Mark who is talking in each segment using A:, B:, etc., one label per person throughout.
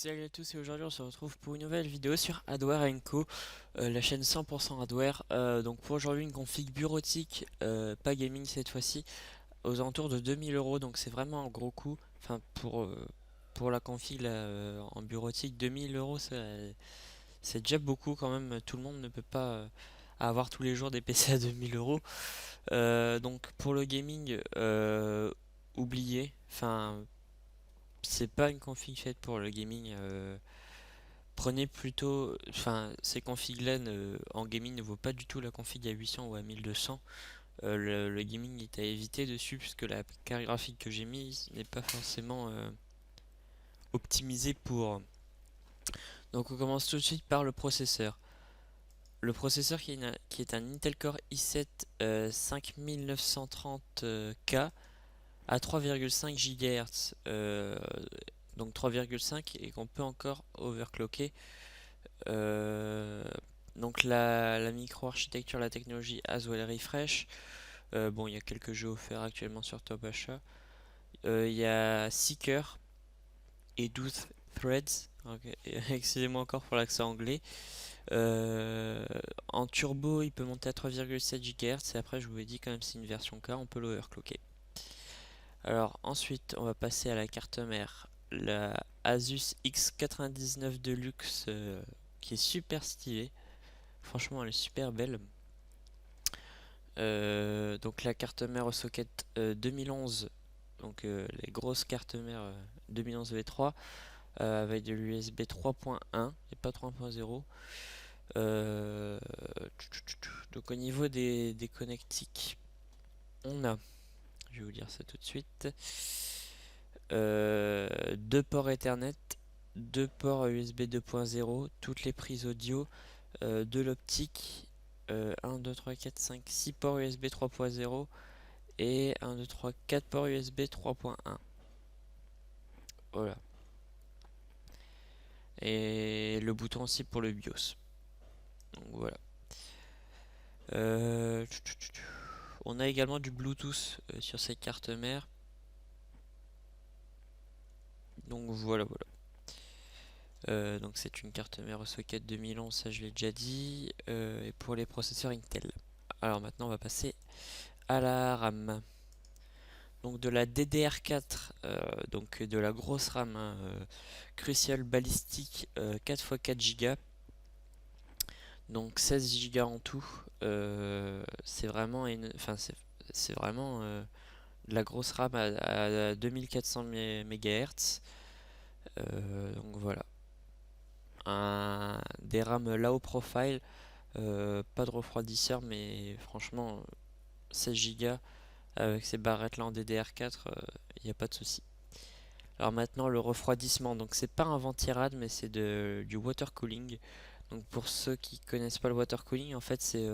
A: Salut à tous et aujourd'hui on se retrouve pour une nouvelle vidéo sur Adware Co, la chaîne 100% Adware. Donc pour aujourd'hui une config bureautique, pas gaming cette fois-ci, aux alentours de 2000 €, donc c'est vraiment un gros coup. Enfin pour la config là, en bureautique, 2000 € c'est déjà beaucoup quand même, tout le monde ne peut pas avoir tous les jours des PC à 2000 €. Donc pour le gaming, oubliez, enfin c'est pas une config faite pour le gaming. Prenez plutôt, enfin, ces configs-là en gaming ne vaut pas du tout la config à 800 ou à 1200. Le gaming est à éviter dessus puisque la carte graphique que j'ai mise n'est pas forcément optimisée pour. Donc on commence tout de suite par le processeur. Le processeur qui est un Intel Core i7 5930K à 3,5 GHz. Donc 3,5 et qu'on peut encore overclocker. Euh, donc la micro-architecture, la technologie Haswell Refresh. Bon, il y a quelques jeux offerts actuellement sur Top Achat. Il y a Seeker et 12 Threads. Ok, excusez-moi encore pour l'accent anglais. En turbo, il peut monter à 3,7 GHz. Et après, je vous ai dit quand même, c'est une version K, on peut l'overclocker. Alors ensuite, on va passer à la carte mère. La Asus X99 Deluxe, qui est super stylée. Franchement, elle est super belle. Donc la carte mère au socket 2011, donc les grosses cartes mères 2011 V3 avec de l'USB 3.1 et pas 3.0. Donc au niveau des connectiques, on a, je vais vous dire ça tout de suite, deux ports Ethernet, deux ports USB 2.0, toutes les prises audio, de l'optique, 1, 2, 3, 4, 5, 6 ports USB 3.0 et 1, 2, 3, 4 ports USB 3.1. Voilà. Et le bouton aussi pour le BIOS. Donc voilà. On a également du Bluetooth sur cette carte mère. Donc voilà, voilà. Donc c'est une carte mère au socket 2011, ça je l'ai déjà dit. Et pour les processeurs Intel. Alors maintenant on va passer à la RAM. Donc de la DDR4, donc de la grosse RAM, hein, Crucial Ballistic 4x4 Go. Donc 16 Go en tout. C'est vraiment enfin c'est vraiment de la grosse RAM à 2400 MHz. Donc voilà. Des RAM low profile, pas de refroidisseur, mais franchement 16 Go avec ces barrettes là en DDR4, il n'y a pas de souci. Alors maintenant le refroidissement, donc c'est pas un ventirad mais c'est du water cooling. Donc pour ceux qui connaissent pas le water cooling, en fait c'est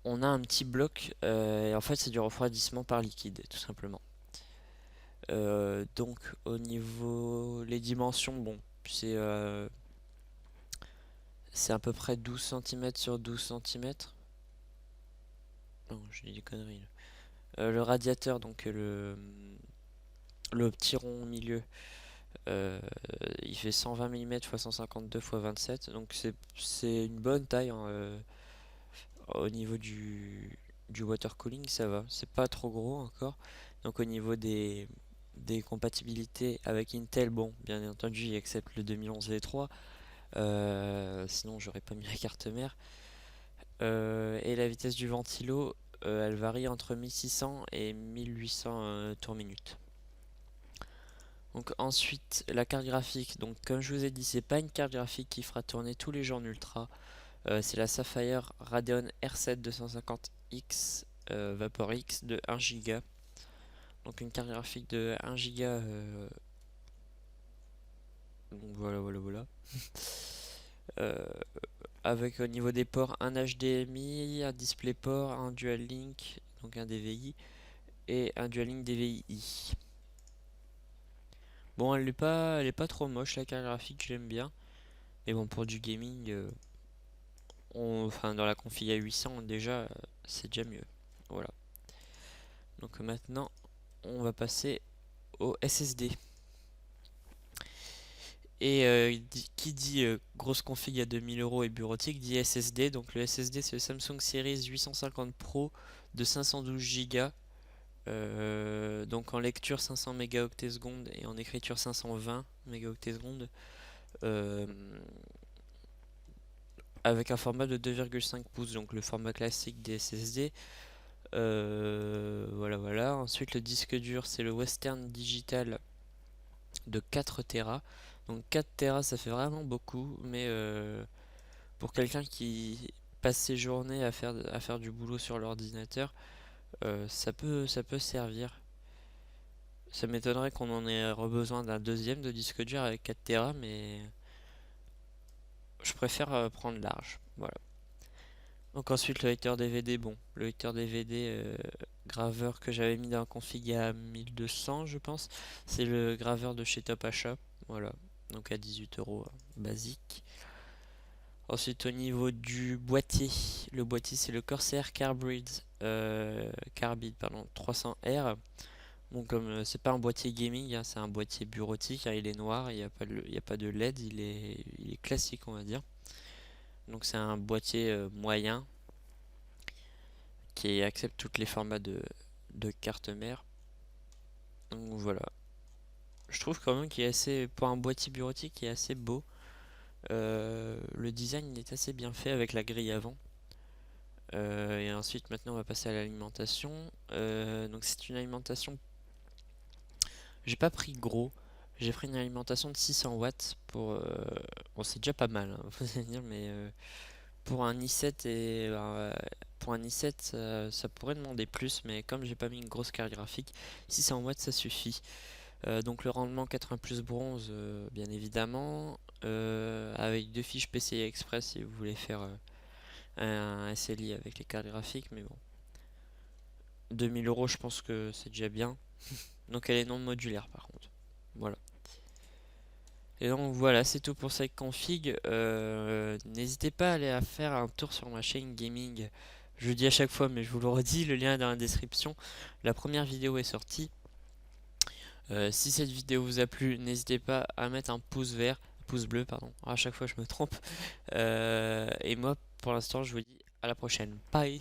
A: on a un petit bloc et en fait c'est du refroidissement par liquide tout simplement. Donc au niveau les dimensions, bon c'est à peu près 12 cm sur 12 cm. Non, je dis des conneries là. Le radiateur, donc le petit rond au milieu, il fait 120 mm x 152 x 27, donc c'est une bonne taille, hein, au niveau du water cooling, ça va, c'est pas trop gros encore. Donc au niveau des compatibilités avec Intel, bon, bien entendu, il accepte le 2011 V3, sinon j'aurais pas mis la carte mère. Et la vitesse du ventilo, elle varie entre 1600 et 1800 tours minute. Donc ensuite la carte graphique, donc comme je vous ai dit, c'est pas une carte graphique qui fera tourner tous les jeux en ultra. C'est la Sapphire Radeon R7 250X Vapor X de 1 Go. Donc une carte graphique de 1 Go. Donc voilà, voilà, voilà. Euh, Avec au niveau des ports un HDMI, un DisplayPort, un Dual Link, donc un DVI, et un Dual Link DVI. Bon, elle est pas trop moche la carte graphique, je l'aime bien. Mais bon, pour du gaming, enfin dans la config à 800 déjà, c'est déjà mieux. Voilà. Donc maintenant, on va passer au SSD. Et qui dit grosse config à 2000 € et bureautique dit SSD. Donc le SSD c'est le Samsung Series 850 Pro de 512 Go. Donc en lecture 500 mégaoctets secondes et en écriture 520 mégaoctets secondes. euh, Avec un format de 2,5 pouces, donc le format classique des SSD. Voilà. Ensuite, le disque dur, c'est le Western Digital de 4 Tera. Donc 4 Tera, ça fait vraiment beaucoup, mais pour quelqu'un qui passe ses journées à faire du boulot sur l'ordinateur, ça peut servir. Ça m'étonnerait qu'on en ait besoin d'un deuxième de disque dur avec 4 Tera, mais je préfère prendre large. Voilà. Donc ensuite le lecteur DVD, bon, le lecteur DVD graveur que j'avais mis dans la config à 1200 je pense, c'est le graveur de chez Top Achat, voilà, donc à 18 € basique. Ensuite au niveau du boîtier, le boîtier c'est le Corsair Carbide pardon, 300R. Bon comme c'est pas un boîtier gaming, hein, c'est un boîtier bureautique, hein, il est noir, il y a pas de LED, il est classique on va dire. Donc c'est un boîtier moyen qui accepte tous les formats de carte mère. Donc voilà. Je trouve quand même qu'il est assez, pour un boîtier bureautique, il est assez beau. Le design il est assez bien fait avec la grille avant. Et ensuite maintenant on va passer à l'alimentation. Donc c'est une alimentation. J'ai pas pris gros. J'ai pris une alimentation de 600 watts pour. Bon c'est déjà pas mal, hein, faut dire, mais pour un i7 pour un i7 ça pourrait demander plus, mais comme j'ai pas mis une grosse carte graphique, 600 watts ça suffit. Donc le rendement 80 plus bronze, bien évidemment, avec deux fiches PCI Express si vous voulez faire un SLI avec les cartes graphiques, mais bon, 2000 € je pense que c'est déjà bien. Donc elle est non modulaire par contre. Voilà. Et donc voilà, c'est tout pour cette config. N'hésitez pas à aller à faire un tour sur ma chaîne gaming. Je le dis à chaque fois, mais je vous le redis, le lien est dans la description. La première vidéo est sortie. Si cette vidéo vous a plu, n'hésitez pas à mettre un pouce vert, pouce bleu, pardon. À chaque fois, je me trompe. Et moi, pour l'instant, je vous dis à la prochaine. Bye!